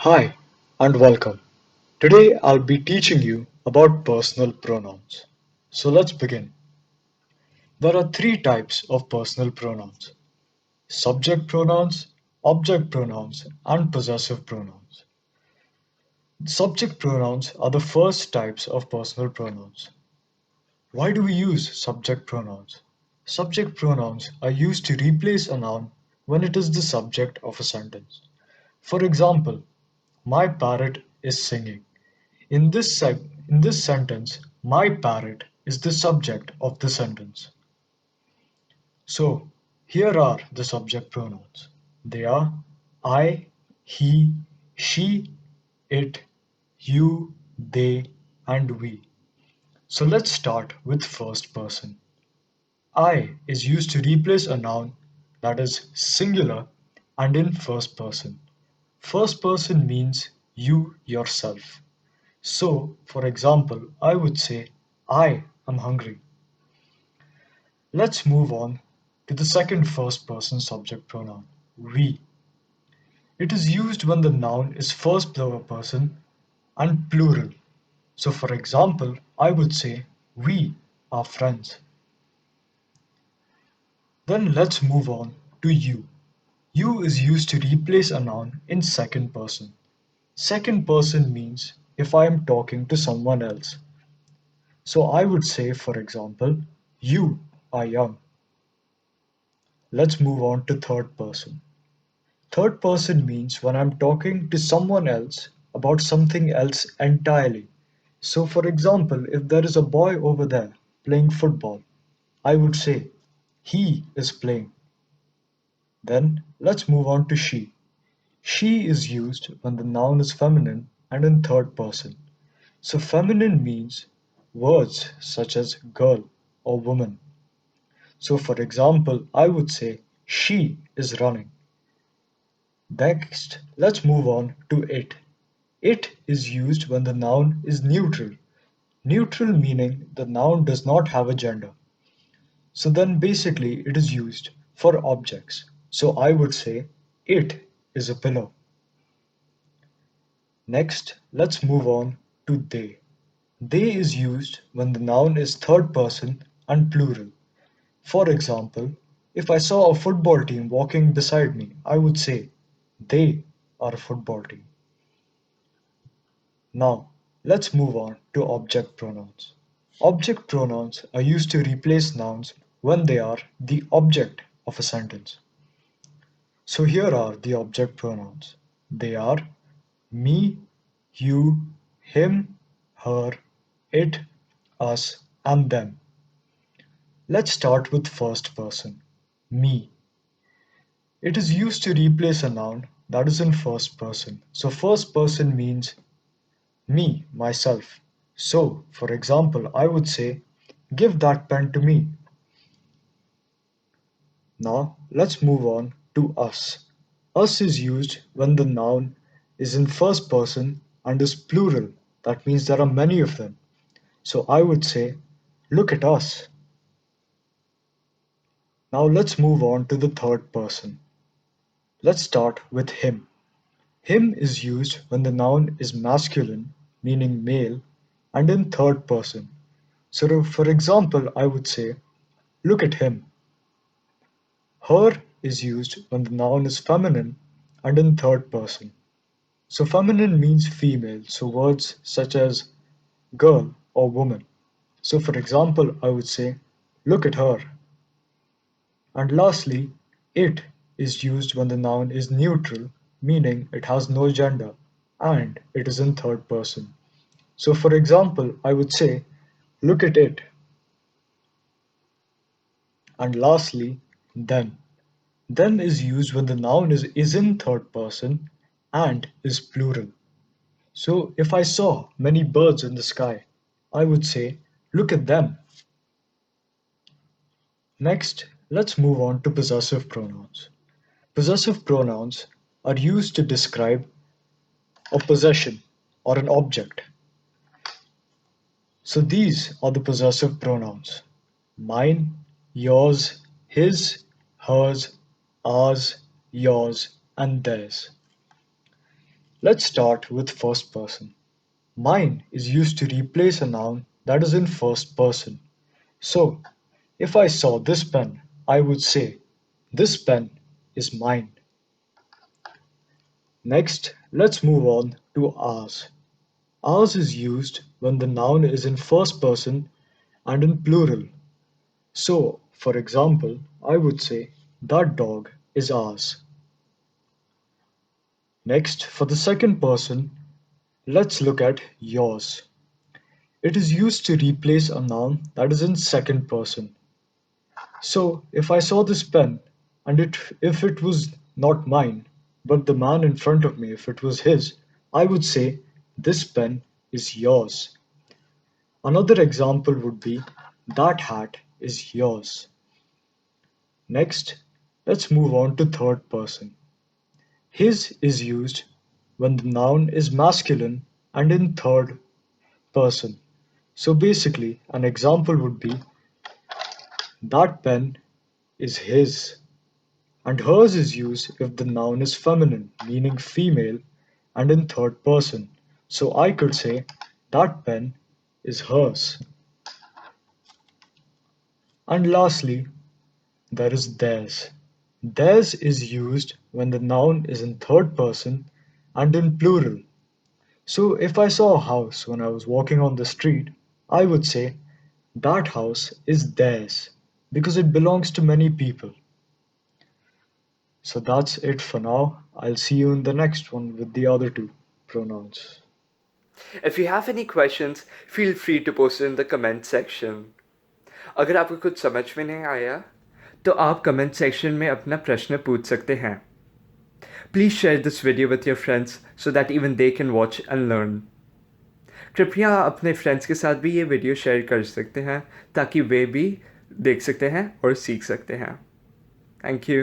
Hi and welcome. Today I'll be teaching you about personal pronouns. So let's begin. There are three types of personal pronouns: subject pronouns, object pronouns, and possessive pronouns. Subject pronouns are the first types of personal pronouns. Why do we use subject pronouns? Subject pronouns are used to replace a noun when it is the subject of a sentence. For example, my parrot is singing. In this sentence, my parrot is the subject of the sentence. So, here are the subject pronouns. They are I, he, she, it, you, they, and we. So let's start with first person. I is used to replace a noun that is singular and in first person. First person means you yourself. So, for example, I would say, I am hungry. Let's move on to the second first person subject pronoun, we. It is used when the noun is first person and plural. So, for example, I would say, we are friends. Then let's move on to you. You is used to replace a noun in second person. Second person means if I am talking to someone else. So I would say, for example, you are young. Let's move on to third person. Third person means when I'm talking to someone else about something else entirely. So, for example, if there is a boy over there playing football, I would say, he is playing. Then let's move on to she. She is used when the noun is feminine and in third person. So, feminine means words such as girl or woman. So, for example, I would say, she is running. Next, let's move on to it. It is used when the noun is neutral. Neutral meaning the noun does not have a gender. So then basically it is used for objects. So I would say it is a pillow. Next, let's move on to they. They is used when the noun is third person and plural. For example, if I saw a football team walking beside me, I would say they are a football team. Now, let's move on to object pronouns. Object pronouns are used to replace nouns when they are the object of a sentence. So here are the object pronouns. They are me, you, him, her, it, us, and them. Let's start with first person, me. It is used to replace a noun that is in first person. So first person means me, myself. So, for example, I would say, give that pen to me. Now, let's move on to us. Us is used when the noun is in first person and is plural. That means there are many of them. So, I would say, look at us. Now, let's move on to the third person. Let's start with him. Him is used when the noun is masculine, meaning male, and in third person. So, for example, I would say, look at him. Her is used when the noun is feminine and in third person. So, feminine means female, so words such as girl or woman. So, for example, I would say, look at her. And lastly, it is used when the noun is neutral, meaning it has no gender, and it is in third person. So, for example, I would say, look at it. And lastly, them. Them is used when the noun is in third person and is plural. So, if I saw many birds in the sky, I would say, look at them. Next, let's move on to possessive pronouns. Possessive pronouns are used to describe a possession or an object. So these are the possessive pronouns: mine, yours, his, hers, ours, yours, and theirs. Let's start with first person. Mine is used to replace a noun that is in first person. So, if I saw this pen, I would say, this pen is mine. Next, let's move on to ours. Ours is used when the noun is in first person and in plural. So, for example, I would say, that dog is ours. Next, for the second person, let's look at yours. It is used to replace a noun that is in second person. So, if I saw this pen and if it was not mine, but the man in front of me, if it was his, I would say, this pen is yours. Another example would be, that hat is yours. Next, let's move on to third person. His is used when the noun is masculine and in third person. So basically, an example would be, that pen is his. And hers is used if the noun is feminine, meaning female, and in third person. So I could say, that pen is hers. And lastly, there is theirs. Theirs is used when the noun is in third person and in plural. So if I saw a house when I was walking on the street, I would say, that house is theirs because it belongs to many people. So that's it for now. I'll see you in the next one with the other two pronouns. If you have any questions, feel free to post it in the comment section. अगर आपको कुछ समझ में नहीं आया तो आप comment section में अपना प्रश्न पूछ सकते हैं. Please share this video with your friends so that even they can watch and learn. कृपया अपने फ्रेंड्स के साथ भी ये वीडियो शेयर कर सकते हैं ताकि वे भी देख सकते हैं और सीख सकते हैं. Thank you.